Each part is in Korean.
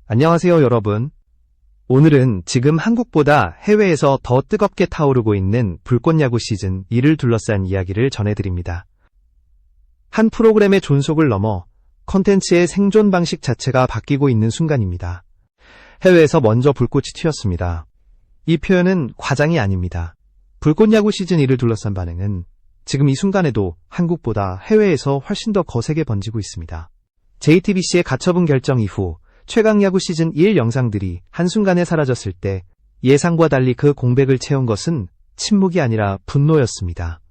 안녕하세요, 여러분. 오늘은 지금 한국보다 해외에서 더 뜨겁게 타오르고 있는 불꽃야구 시즌 2를 둘러싼 이야기를 전해드립니다. 한 프로그램의 존속을 넘어 콘텐츠의 생존 방식 자체가 바뀌고 있는 순간입니다. 해외에서 먼저 불꽃이 튀었습니다. 이 표현은 과장이 아닙니다. 불꽃야구 시즌 2를 둘러싼 반응은 지금 이 순간에도 한국보다 해외에서 훨씬 더 거세게 번지고 있습니다. JTBC의 가처분 결정 이후 최강야구 시즌 1 영상들이 한순간에 사라졌을 때 예상과 달리 그 공백을 채운 것은 침묵이 아니라 분노였습니다.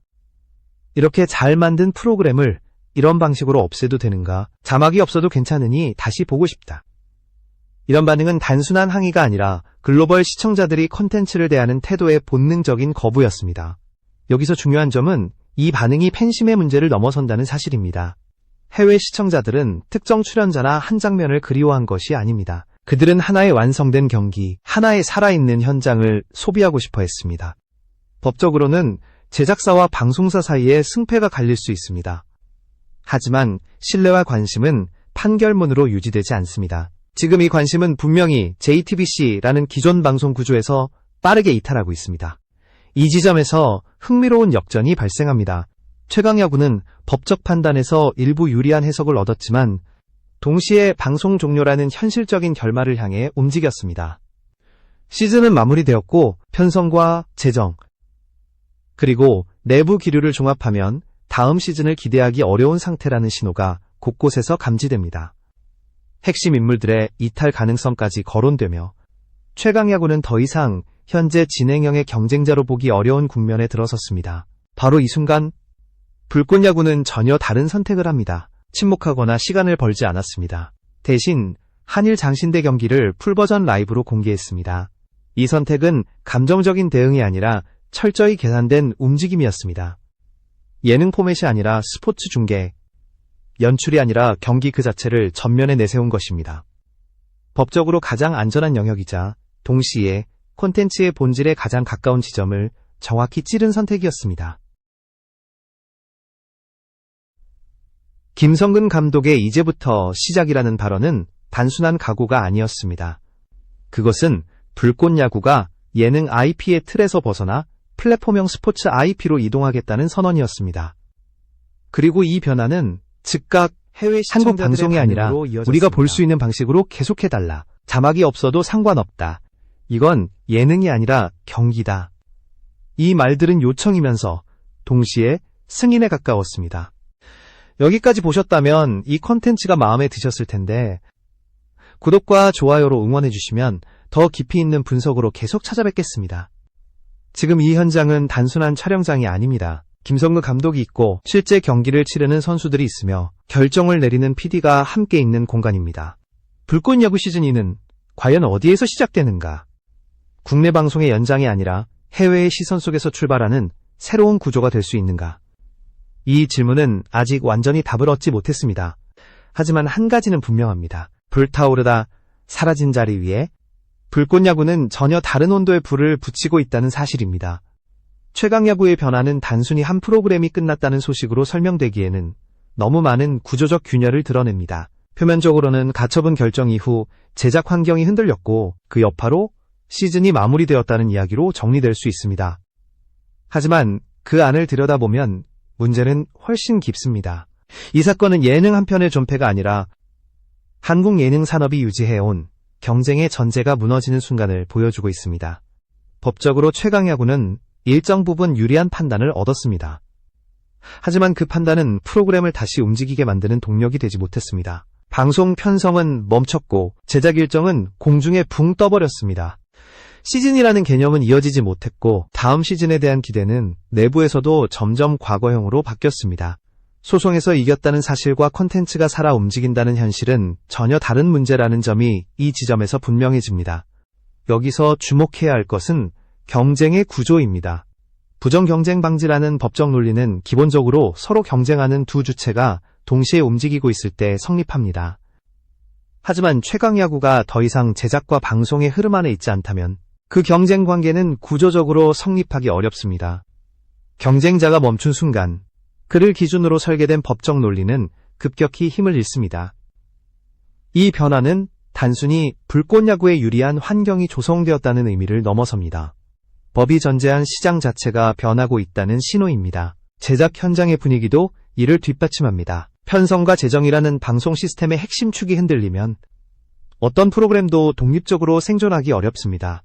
이렇게 잘 만든 프로그램을 이런 방식으로 없애도 되는가? 자막이 없어도 괜찮으니 다시 보고 싶다. 이런 반응은 단순한 항의가 아니라 글로벌 시청자들이 콘텐츠를 대하는 태도의 본능적인 거부였습니다. 여기서 중요한 점은 이 반응이 팬심의 문제를 넘어선다는 사실입니다. 해외 시청자들은 특정 출연자나 한 장면을 그리워한 것이 아닙니다. 그들은 하나의 완성된 경기, 하나의 살아있는 현장을 소비하고 싶어 했습니다. 법적으로는 제작사와 방송사 사이에 승패가 갈릴 수 있습니다. 하지만 신뢰와 관심은 판결문으로 유지되지 않습니다. 지금 이 관심은 분명히 JTBC라는 기존 방송 구조에서 빠르게 이탈하고 있습니다. 이 지점에서 흥미로운 역전이 발생합니다. 최강야구는 법적 판단에서 일부 유리한 해석을 얻었지만 동시에 방송 종료라는 현실적인 결말을 향해 움직였습니다. 시즌은 마무리되었고 편성과 재정, 그리고 내부 기류를 종합하면 다음 시즌을 기대하기 어려운 상태라는 신호가 곳곳에서 감지됩니다. 핵심 인물들의 이탈 가능성까지 거론되며 최강야구는 더 이상 현재 진행형의 경쟁자로 보기 어려운 국면에 들어섰습니다. 바로 이 순간 불꽃야구는 전혀 다른 선택을 합니다. 침묵하거나 시간을 벌지 않았습니다. 대신 한일 장신대 경기를 풀버전 라이브로 공개했습니다. 이 선택은 감정적인 대응이 아니라 철저히 계산된 움직임이었습니다. 예능 포맷이 아니라 스포츠 중계, 연출이 아니라 경기 그 자체를 전면에 내세운 것입니다. 법적으로 가장 안전한 영역이자 동시에 콘텐츠의 본질에 가장 가까운 지점을 정확히 찌른 선택이었습니다. 김성근 감독의 이제부터 시작이라는 발언은 단순한 각오가 아니었습니다. 그것은 불꽃야구가 예능 IP의 틀에서 벗어나 플랫폼형 스포츠 IP로 이동하겠다는 선언이었습니다. 그리고 이 변화는 즉각 해외 한국 방송이 아니라 우리가 볼 수 있는 방식으로 계속해달라. 자막이 없어도 상관없다. 이건 예능이 아니라 경기다. 이 말들은 요청이면서 동시에 승인에 가까웠습니다. 여기까지 보셨다면 이 콘텐츠가 마음에 드셨을 텐데 구독과 좋아요로 응원해주시면 더 깊이 있는 분석으로 계속 찾아뵙겠습니다. 지금 이 현장은 단순한 촬영장이 아닙니다. 김성근 감독이 있고 실제 경기를 치르는 선수들이 있으며 결정을 내리는 PD가 함께 있는 공간입니다. 불꽃야구 시즌2는 과연 어디에서 시작되는가? 국내 방송의 연장이 아니라 해외의 시선 속에서 출발하는 새로운 구조가 될 수 있는가? 이 질문은 아직 완전히 답을 얻지 못했습니다. 하지만 한 가지는 분명합니다. 불타오르다 사라진 자리 위에 불꽃야구는 전혀 다른 온도의 불을 붙이고 있다는 사실입니다. 최강야구의 변화는 단순히 한 프로그램이 끝났다는 소식으로 설명되기에는 너무 많은 구조적 균열을 드러냅니다. 표면적으로는 가처분 결정 이후 제작 환경이 흔들렸고 그 여파로 시즌이 마무리되었다는 이야기로 정리될 수 있습니다. 하지만 그 안을 들여다보면 문제는 훨씬 깊습니다. 이 사건은 예능 한 편의 존폐가 아니라 한국 예능 산업이 유지해온 경쟁의 전제가 무너지는 순간을 보여주고 있습니다. 법적으로 최강야구는 일정 부분 유리한 판단을 얻었습니다. 하지만 그 판단은 프로그램을 다시 움직이게 만드는 동력이 되지 못했습니다. 방송 편성은 멈췄고 제작 일정은 공중에 붕 떠버렸습니다. 시즌이라는 개념은 이어지지 못했고 다음 시즌에 대한 기대는 내부에서도 점점 과거형으로 바뀌었습니다. 소송에서 이겼다는 사실과 콘텐츠가 살아 움직인다는 현실은 전혀 다른 문제라는 점이 이 지점에서 분명해집니다. 여기서 주목해야 할 것은 경쟁의 구조입니다. 부정경쟁 방지라는 법적 논리는 기본적으로 서로 경쟁하는 두 주체가 동시에 움직이고 있을 때 성립합니다. 하지만 최강야구가 더 이상 제작과 방송의 흐름 안에 있지 않다면 그 경쟁 관계는 구조적으로 성립하기 어렵습니다. 경쟁자가 멈춘 순간 그를 기준으로 설계된 법적 논리는 급격히 힘을 잃습니다. 이 변화는 단순히 불꽃야구에 유리한 환경이 조성되었다는 의미를 넘어섭니다. 법이 전제한 시장 자체가 변하고 있다는 신호입니다. 제작 현장의 분위기도 이를 뒷받침합니다. 편성과 재정이라는 방송 시스템의 핵심 축이 흔들리면 어떤 프로그램도 독립적으로 생존하기 어렵습니다.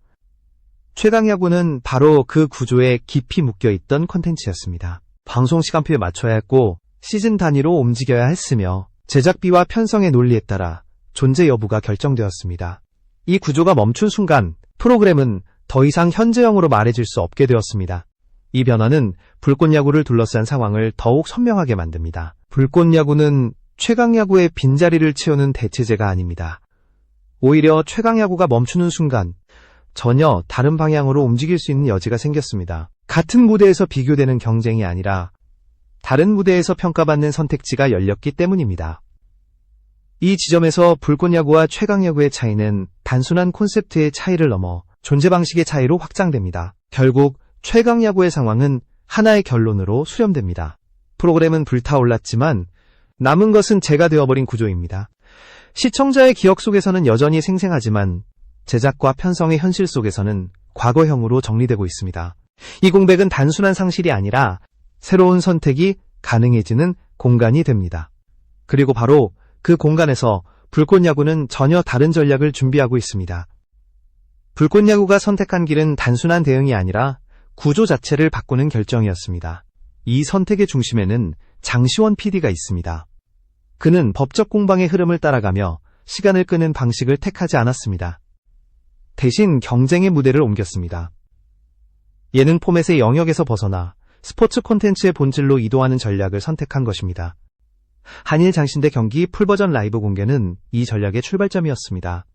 최강야구는 바로 그 구조에 깊이 묶여있던 콘텐츠였습니다. 방송 시간표에 맞춰야 했고 시즌 단위로 움직여야 했으며 제작비와 편성의 논리에 따라 존재 여부가 결정되었습니다. 이 구조가 멈춘 순간 프로그램은 더 이상 현재형으로 말해질 수 없게 되었습니다. 이 변화는 불꽃야구를 둘러싼 상황을 더욱 선명하게 만듭니다. 불꽃야구는 최강야구의 빈자리를 채우는 대체제가 아닙니다. 오히려 최강야구가 멈추는 순간 전혀 다른 방향으로 움직일 수 있는 여지가 생겼습니다. 같은 무대에서 비교되는 경쟁이 아니라 다른 무대에서 평가받는 선택지가 열렸기 때문입니다. 이 지점에서 불꽃야구와 최강야구의 차이는 단순한 콘셉트의 차이를 넘어 존재 방식의 차이로 확장됩니다. 결국 최강야구의 상황은 하나의 결론으로 수렴됩니다. 프로그램은 불타올랐지만 남은 것은 재가 되어버린 구조입니다. 시청자의 기억 속에서는 여전히 생생하지만 제작과 편성의 현실 속에서는 과거형으로 정리되고 있습니다. 이 공백은 단순한 상실이 아니라 새로운 선택이 가능해지는 공간이 됩니다. 그리고 바로 그 공간에서 불꽃야구는 전혀 다른 전략을 준비하고 있습니다. 불꽃야구가 선택한 길은 단순한 대응이 아니라 구조 자체를 바꾸는 결정이었습니다. 이 선택의 중심에는 장시원 PD가 있습니다. 그는 법적 공방의 흐름을 따라가며 시간을 끄는 방식을 택하지 않았습니다. 대신 경쟁의 무대를 옮겼습니다. 예능 포맷의 영역에서 벗어나 스포츠 콘텐츠의 본질로 이동하는 전략을 선택한 것입니다. 한일 장신대 경기 풀버전 라이브 공개는 이 전략의 출발점이었습니다.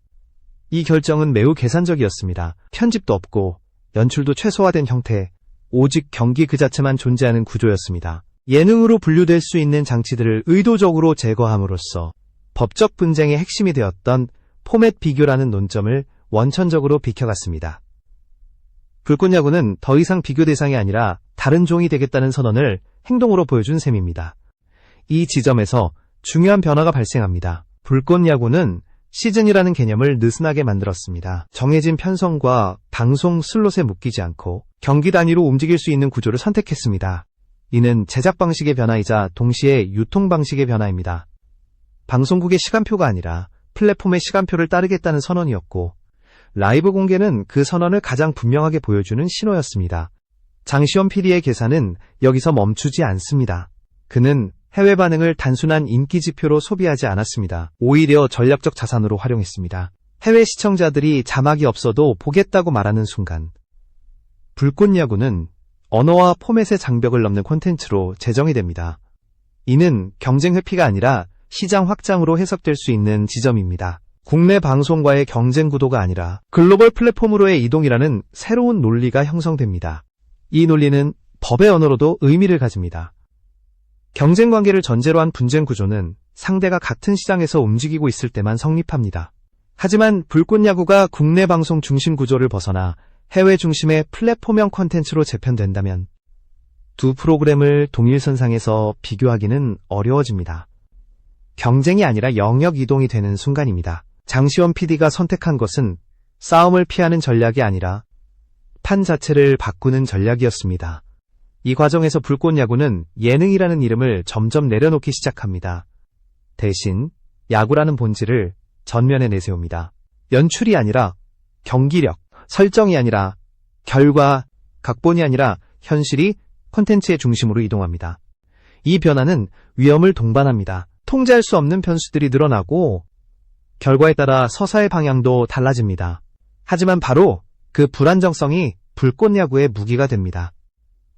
이 결정은 매우 계산적이었습니다. 편집도 없고 연출도 최소화된 형태, 오직 경기 그 자체만 존재하는 구조였습니다. 예능으로 분류될 수 있는 장치들을 의도적으로 제거함으로써 법적 분쟁의 핵심이 되었던 포맷 비교라는 논점을 원천적으로 비켜갔습니다. 불꽃야구는 더 이상 비교 대상이 아니라 다른 종이 되겠다는 선언을 행동으로 보여준 셈입니다. 이 지점에서 중요한 변화가 발생합니다. 불꽃야구는 시즌이라는 개념을 느슨하게 만들었습니다. 정해진 편성과 방송 슬롯에 묶이지 않고 경기 단위로 움직일 수 있는 구조를 선택했습니다. 이는 제작 방식의 변화이자 동시에 유통 방식의 변화입니다. 방송국의 시간표가 아니라 플랫폼의 시간표를 따르겠다는 선언이었고 라이브 공개는 그 선언을 가장 분명하게 보여주는 신호였습니다. 장시원 PD의 계산은 여기서 멈추지 않습니다. 그는 해외 반응을 단순한 인기 지표로 소비하지 않았습니다. 오히려 전략적 자산으로 활용했습니다. 해외 시청자들이 자막이 없어도 보겠다고 말하는 순간 불꽃야구는 언어와 포맷의 장벽을 넘는 콘텐츠로 재정이 됩니다. 이는 경쟁 회피가 아니라 시장 확장으로 해석될 수 있는 지점입니다. 국내 방송과의 경쟁 구도가 아니라 글로벌 플랫폼으로의 이동이라는 새로운 논리가 형성됩니다. 이 논리는 법의 언어로도 의미를 가집니다. 경쟁 관계를 전제로 한 분쟁 구조는 상대가 같은 시장에서 움직이고 있을 때만 성립합니다. 하지만 불꽃야구가 국내 방송 중심 구조를 벗어나 해외 중심의 플랫폼형 콘텐츠로 재편된다면 두 프로그램을 동일선상에서 비교하기는 어려워집니다. 경쟁이 아니라 영역 이동이 되는 순간입니다. 장시원 PD가 선택한 것은 싸움을 피하는 전략이 아니라 판 자체를 바꾸는 전략이었습니다. 이 과정에서 불꽃야구는 예능이라는 이름을 점점 내려놓기 시작합니다. 대신 야구라는 본질을 전면에 내세웁니다. 연출이 아니라 경기력, 설정이 아니라 결과, 각본이 아니라 현실이 콘텐츠의 중심으로 이동합니다. 이 변화는 위험을 동반합니다. 통제할 수 없는 변수들이 늘어나고 결과에 따라 서사의 방향도 달라집니다. 하지만 바로 그 불안정성이 불꽃야구의 무기가 됩니다.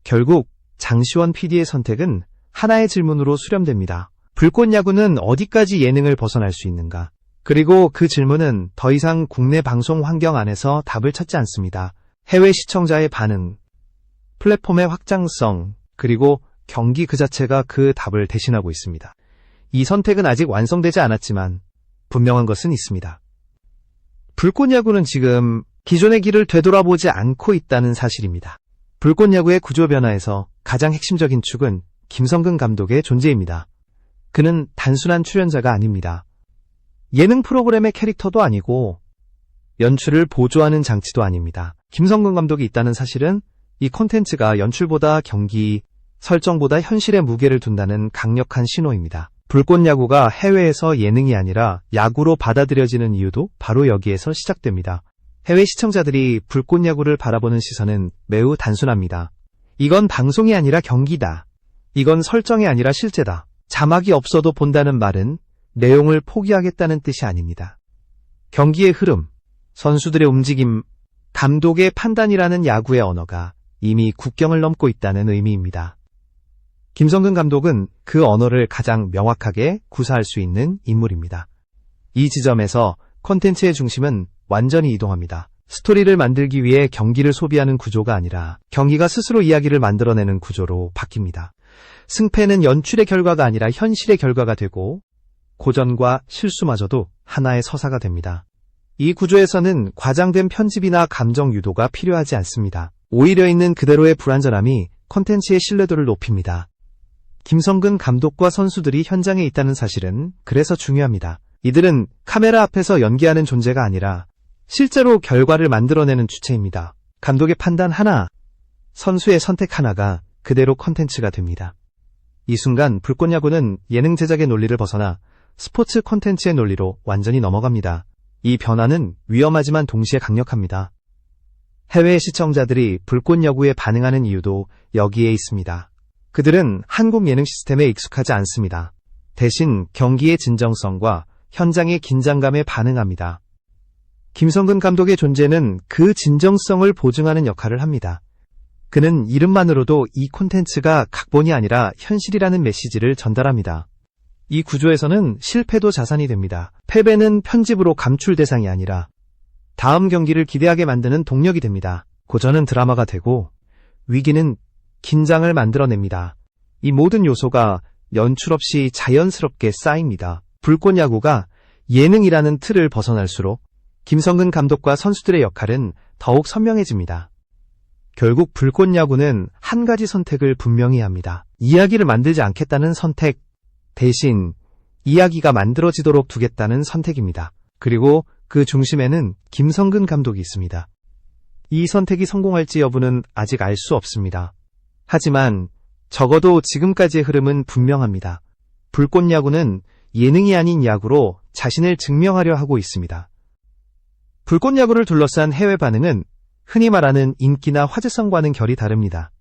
결국 장시원 PD의 선택은 하나의 질문으로 수렴됩니다. 불꽃야구는 어디까지 예능을 벗어날 수 있는가? 그리고 그 질문은 더 이상 국내 방송 환경 안에서 답을 찾지 않습니다. 해외 시청자의 반응, 플랫폼의 확장성, 그리고 경기 그 자체가 그 답을 대신하고 있습니다. 이 선택은 아직 완성되지 않았지만 분명한 것은 있습니다. 불꽃야구는 지금 기존의 길을 되돌아보지 않고 있다는 사실입니다. 불꽃야구의 구조 변화에서 가장 핵심적인 축은 김성근 감독의 존재입니다. 그는 단순한 출연자가 아닙니다. 예능 프로그램의 캐릭터도 아니고 연출을 보조하는 장치도 아닙니다. 김성근 감독이 있다는 사실은 이 콘텐츠가 연출보다 경기, 설정보다 현실에 무게를 둔다는 강력한 신호입니다. 불꽃야구가 해외에서 예능이 아니라 야구로 받아들여지는 이유도 바로 여기에서 시작됩니다. 해외 시청자들이 불꽃야구를 바라보는 시선은 매우 단순합니다. 이건 방송이 아니라 경기다. 이건 설정이 아니라 실제다. 자막이 없어도 본다는 말은 내용을 포기하겠다는 뜻이 아닙니다. 경기의 흐름, 선수들의 움직임, 감독의 판단이라는 야구의 언어가 이미 국경을 넘고 있다는 의미입니다. 김성근 감독은 그 언어를 가장 명확하게 구사할 수 있는 인물입니다. 이 지점에서 콘텐츠의 중심은 완전히 이동합니다. 스토리를 만들기 위해 경기를 소비하는 구조가 아니라 경기가 스스로 이야기를 만들어내는 구조로 바뀝니다. 승패는 연출의 결과가 아니라 현실의 결과가 되고 고전과 실수마저도 하나의 서사가 됩니다. 이 구조에서는 과장된 편집이나 감정 유도가 필요하지 않습니다. 오히려 있는 그대로의 불완전함이 콘텐츠의 신뢰도를 높입니다. 김성근 감독과 선수들이 현장에 있다는 사실은 그래서 중요합니다. 이들은 카메라 앞에서 연기하는 존재가 아니라 실제로 결과를 만들어내는 주체입니다. 감독의 판단 하나, 선수의 선택 하나가 그대로 콘텐츠가 됩니다. 이 순간 불꽃야구는 예능 제작의 논리를 벗어나 스포츠 콘텐츠의 논리로 완전히 넘어갑니다. 이 변화는 위험하지만 동시에 강력합니다. 해외 시청자들이 불꽃야구에 반응하는 이유도 여기에 있습니다. 그들은 한국 예능 시스템에 익숙하지 않습니다. 대신 경기의 진정성과 현장의 긴장감에 반응합니다. 김성근 감독의 존재는 그 진정성을 보증하는 역할을 합니다. 그는 이름만으로도 이 콘텐츠가 각본이 아니라 현실이라는 메시지를 전달합니다. 이 구조에서는 실패도 자산이 됩니다. 패배는 편집으로 감출 대상이 아니라 다음 경기를 기대하게 만드는 동력이 됩니다. 고전은 드라마가 되고 위기는 긴장을 만들어냅니다. 이 모든 요소가 연출 없이 자연스럽게 쌓입니다. 불꽃야구가 예능이라는 틀을 벗어날수록 김성근 감독과 선수들의 역할은 더욱 선명해집니다. 결국 불꽃야구는 한 가지 선택을 분명히 합니다. 이야기를 만들지 않겠다는 선택, 대신 이야기가 만들어지도록 두겠다는 선택입니다. 그리고 그 중심에는 김성근 감독이 있습니다. 이 선택이 성공할지 여부는 아직 알 수 없습니다. 하지만 적어도 지금까지의 흐름은 분명합니다. 불꽃야구는 예능이 아닌 야구로 자신을 증명하려 하고 있습니다. 불꽃야구를 둘러싼 해외 반응은 흔히 말하는 인기나 화제성과는 결이 다릅니다.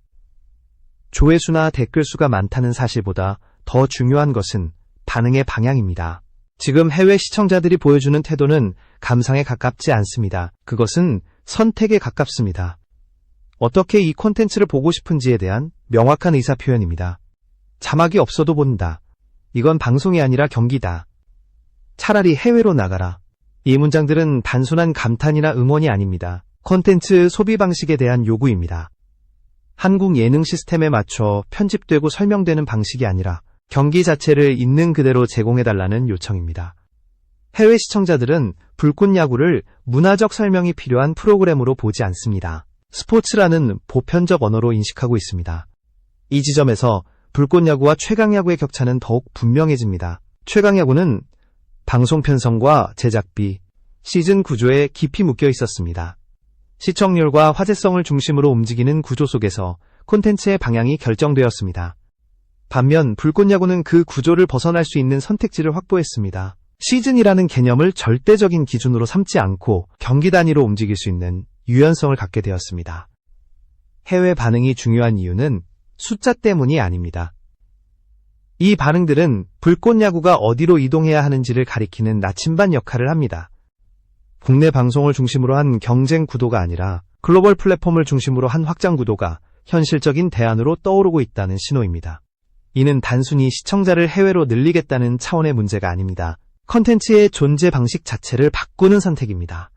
조회수나 댓글수가 많다는 사실보다 더 중요한 것은 반응의 방향입니다. 지금 해외 시청자들이 보여주는 태도는 감상에 가깝지 않습니다. 그것은 선택에 가깝습니다. 어떻게 이 콘텐츠를 보고 싶은지에 대한 명확한 의사표현입니다. 자막이 없어도 본다. 이건 방송이 아니라 경기다. 차라리 해외로 나가라. 이 문장들은 단순한 감탄이나 응원이 아닙니다. 콘텐츠 소비 방식에 대한 요구입니다. 한국 예능 시스템에 맞춰 편집되고 설명되는 방식이 아니라 경기 자체를 있는 그대로 제공해달라는 요청입니다. 해외 시청자들은 불꽃야구를 문화적 설명이 필요한 프로그램으로 보지 않습니다. 스포츠라는 보편적 언어로 인식하고 있습니다. 이 지점에서 불꽃야구와 최강야구의 격차는 더욱 분명해집니다. 최강야구는 방송 편성과 제작비, 시즌 구조에 깊이 묶여 있었습니다. 시청률과 화제성을 중심으로 움직이는 구조 속에서 콘텐츠의 방향이 결정되었습니다. 반면 불꽃야구는 그 구조를 벗어날 수 있는 선택지를 확보했습니다. 시즌이라는 개념을 절대적인 기준으로 삼지 않고 경기 단위로 움직일 수 있는 유연성을 갖게 되었습니다. 해외 반응이 중요한 이유는 숫자 때문이 아닙니다. 이 반응들은 불꽃야구가 어디로 이동해야 하는지를 가리키는 나침반 역할을 합니다. 국내 방송을 중심으로 한 경쟁 구도가 아니라 글로벌 플랫폼을 중심으로 한 확장 구도가 현실적인 대안으로 떠오르고 있다는 신호입니다. 이는 단순히 시청자를 해외로 늘리겠다는 차원의 문제가 아닙니다. 컨텐츠의 존재 방식 자체를 바꾸는 선택입니다.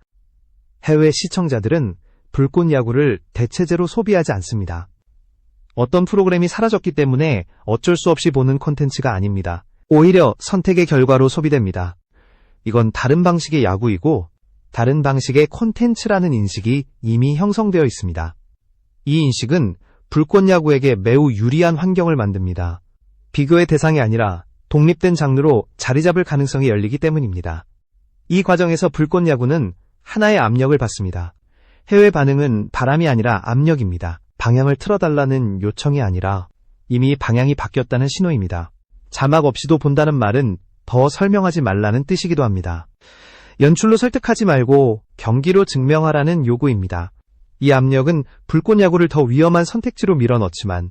해외 시청자들은 불꽃야구를 대체제로 소비하지 않습니다. 어떤 프로그램이 사라졌기 때문에 어쩔 수 없이 보는 콘텐츠가 아닙니다. 오히려 선택의 결과로 소비됩니다. 이건 다른 방식의 야구이고 다른 방식의 콘텐츠라는 인식이 이미 형성되어 있습니다. 이 인식은 불꽃야구에게 매우 유리한 환경을 만듭니다. 비교의 대상이 아니라 독립된 장르로 자리 잡을 가능성이 열리기 때문입니다. 이 과정에서 불꽃야구는 하나의 압력을 받습니다. 해외 반응은 바람이 아니라 압력입니다. 방향을 틀어달라는 요청이 아니라 이미 방향이 바뀌었다는 신호입니다. 자막 없이도 본다는 말은 더 설명하지 말라는 뜻이기도 합니다. 연출로 설득하지 말고 경기로 증명하라는 요구입니다. 이 압력은 불꽃야구를 더 위험한 선택지로 밀어넣지만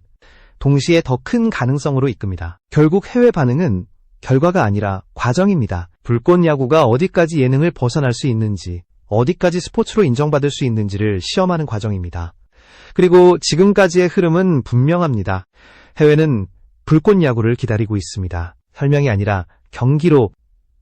동시에 더 큰 가능성으로 이끕니다. 결국 해외 반응은 결과가 아니라 과정입니다. 불꽃야구가 어디까지 예능을 벗어날 수 있는지, 어디까지 스포츠로 인정받을 수 있는지를 시험하는 과정입니다. 그리고 지금까지의 흐름은 분명합니다. 해외는 불꽃야구를 기다리고 있습니다. 설명이 아니라 경기로,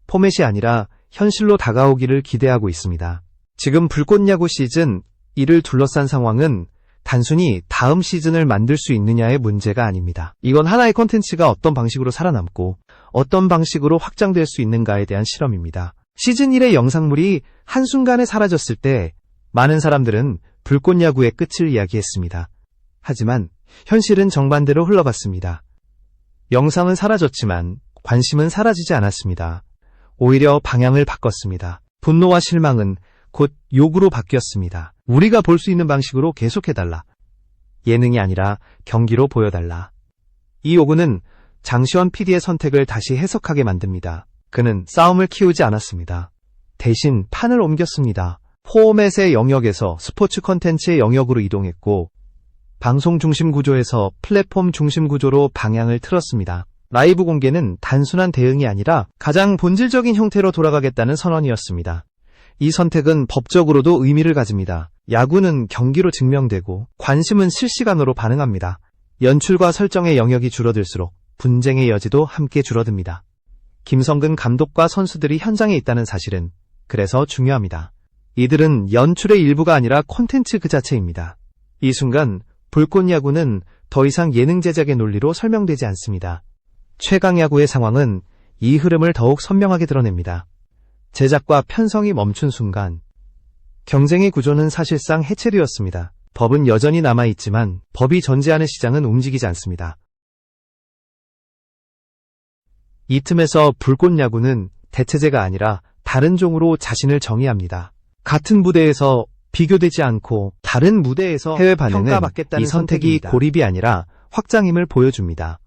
포맷이 아니라 현실로 다가오기를 기대하고 있습니다. 지금 불꽃야구 시즌 1을 둘러싼 상황은 단순히 다음 시즌을 만들 수 있느냐의 문제가 아닙니다. 이건 하나의 콘텐츠가 어떤 방식으로 살아남고 어떤 방식으로 확장될 수 있는가에 대한 실험입니다. 시즌 1의 영상물이 한순간에 사라졌을 때 많은 사람들은 불꽃야구의 끝을 이야기했습니다. 하지만 현실은 정반대로 흘러갔습니다. 영상은 사라졌지만 관심은 사라지지 않았습니다. 오히려 방향을 바꿨습니다. 분노와 실망은 곧 욕으로 바뀌었습니다. 우리가 볼 수 있는 방식으로 계속해달라. 예능이 아니라 경기로 보여달라. 이 요구는 장시원 PD의 선택을 다시 해석하게 만듭니다. 그는 싸움을 키우지 않았습니다. 대신 판을 옮겼습니다. 포맷의 영역에서 스포츠 컨텐츠의 영역으로 이동했고 방송 중심 구조에서 플랫폼 중심 구조로 방향을 틀었습니다. 라이브 공개는 단순한 대응이 아니라 가장 본질적인 형태로 돌아가겠다는 선언이었습니다. 이 선택은 법적으로도 의미를 가집니다. 야구는 경기로 증명되고 관심은 실시간으로 반응합니다. 연출과 설정의 영역이 줄어들수록 분쟁의 여지도 함께 줄어듭니다. 김성근 감독과 선수들이 현장에 있다는 사실은 그래서 중요합니다. 이들은 연출의 일부가 아니라 콘텐츠 그 자체입니다. 이 순간 불꽃야구는 더 이상 예능 제작의 논리로 설명되지 않습니다. 최강야구의 상황은 이 흐름을 더욱 선명하게 드러냅니다. 제작과 편성이 멈춘 순간 경쟁의 구조는 사실상 해체되었습니다. 법은 여전히 남아있지만 법이 전제하는 시장은 움직이지 않습니다. 이 틈에서 불꽃야구는 대체제가 아니라 다른 종으로 자신을 정의합니다. 같은 무대에서 비교되지 않고 다른 무대에서 해외 반응은 평가받겠다는 이 선택이 선택입니다. 고립이 아니라 확장임을 보여줍니다.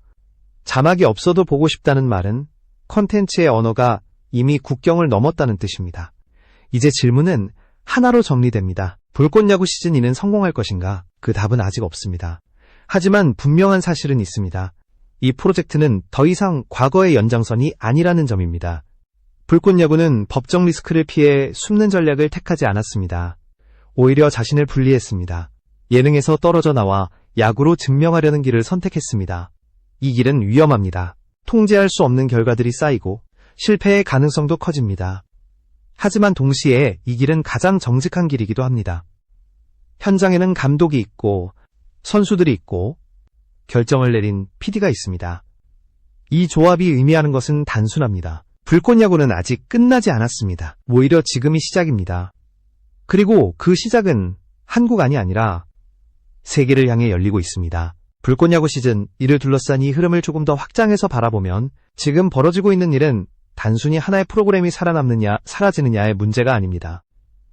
자막이 없어도 보고 싶다는 말은 콘텐츠의 언어가 이미 국경을 넘었다는 뜻입니다. 이제 질문은 하나로 정리됩니다. 불꽃야구 시즌 2는 성공할 것인가? 그 답은 아직 없습니다. 하지만 분명한 사실은 있습니다. 이 프로젝트는 더 이상 과거의 연장선이 아니라는 점입니다. 불꽃야구는 법적 리스크를 피해 숨는 전략을 택하지 않았습니다. 오히려 자신을 분리했습니다. 예능에서 떨어져 나와 야구로 증명하려는 길을 선택했습니다. 이 길은 위험합니다. 통제할 수 없는 결과들이 쌓이고 실패의 가능성도 커집니다. 하지만 동시에 이 길은 가장 정직한 길이기도 합니다. 현장에는 감독이 있고 선수들이 있고 결정을 내린 PD가 있습니다. 이 조합이 의미하는 것은 단순합니다. 불꽃야구는 아직 끝나지 않았습니다. 오히려 지금이 시작입니다. 그리고 그 시작은 한국안이 아니라 세계를 향해 열리고 있습니다. 불꽃야구 시즌 1을 둘러싼 이 흐름을 조금 더 확장해서 바라보면 지금 벌어지고 있는 일은 단순히 하나의 프로그램이 살아남느냐 사라지느냐의 문제가 아닙니다.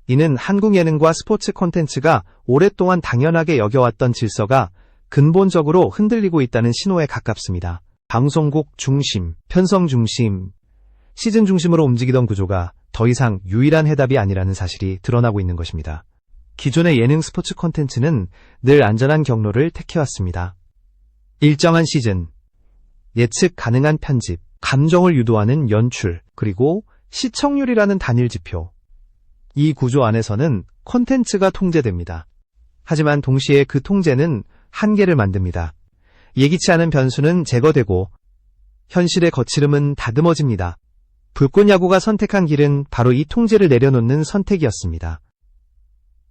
이는 한국 예능과 스포츠 콘텐츠가 오랫동안 당연하게 여겨왔던 질서가 근본적으로 흔들리고 있다는 신호에 가깝습니다. 방송국 중심, 편성 중심, 시즌 중심으로 움직이던 구조가 더 이상 유일한 해답이 아니라는 사실이 드러나고 있는 것입니다. 기존의 예능 스포츠 콘텐츠는 늘 안전한 경로를 택해왔습니다. 일정한 시즌, 예측 가능한 편집, 감정을 유도하는 연출, 그리고 시청률이라는 단일 지표. 이 구조 안에서는 콘텐츠가 통제됩니다. 하지만 동시에 그 통제는 한계를 만듭니다. 예기치 않은 변수는 제거되고 현실의 거칠음은 다듬어집니다. 불꽃야구가 선택한 길은 바로 이 통제를 내려놓는 선택이었습니다.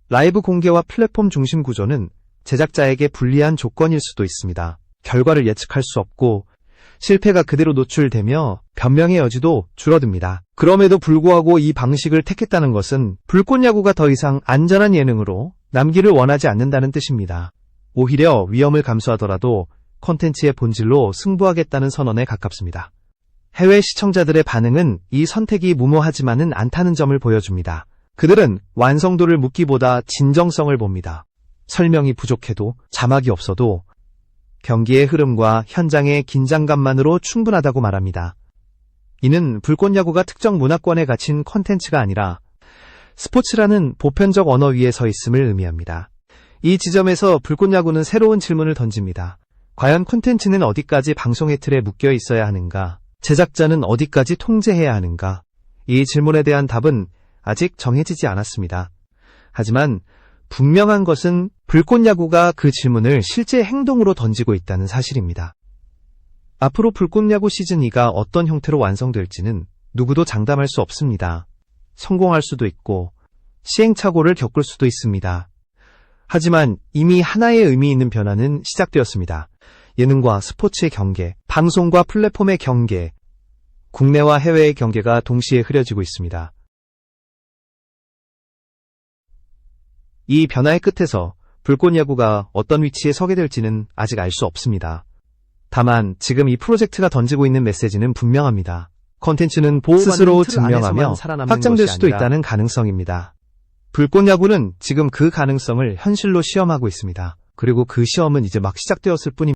라이브 공개와 플랫폼 중심 구조는 제작자에게 불리한 조건일 수도 있습니다. 결과를 예측할 수 없고 실패가 그대로 노출되며 변명의 여지도 줄어듭니다. 그럼에도 불구하고 이 방식을 택했다는 것은 불꽃야구가 더 이상 안전한 예능으로 남기를 원하지 않는다는 뜻입니다. 오히려 위험을 감수하더라도 콘텐츠의 본질로 승부하겠다는 선언에 가깝습니다. 해외 시청자들의 반응은 이 선택이 무모하지만은 않다는 점을 보여줍니다. 그들은 완성도를 묻기보다 진정성을 봅니다. 설명이 부족해도, 자막이 없어도 경기의 흐름과 현장의 긴장감만으로 충분하다고 말합니다. 이는 불꽃야구가 특정 문화권에 갇힌 콘텐츠가 아니라 스포츠라는 보편적 언어 위에 서 있음을 의미합니다. 이 지점에서 불꽃야구는 새로운 질문을 던집니다. 과연 콘텐츠는 어디까지 방송의 틀에 묶여 있어야 하는가? 제작자는 어디까지 통제해야 하는가? 이 질문에 대한 답은 아직 정해지지 않았습니다. 하지만 분명한 것은 불꽃야구가 그 질문을 실제 행동으로 던지고 있다는 사실입니다. 앞으로 불꽃야구 시즌2가 어떤 형태로 완성될지는 누구도 장담할 수 없습니다. 성공할 수도 있고 시행착오를 겪을 수도 있습니다. 하지만 이미 하나의 의미 있는 변화는 시작되었습니다. 예능과 스포츠의 경계, 방송과 플랫폼의 경계, 국내와 해외의 경계가 동시에 흐려지고 있습니다. 이 변화의 끝에서 불꽃야구가 어떤 위치에 서게 될지는 아직 알 수 없습니다. 다만 지금 이 프로젝트가 던지고 있는 메시지는 분명합니다. 콘텐츠는 스스로 증명하며 확장될 수도 있다는 가능성입니다. 불꽃야구는 지금 그 가능성을 현실로 시험하고 있습니다. 그리고 그 시험은 이제 막 시작되었을 뿐입니다.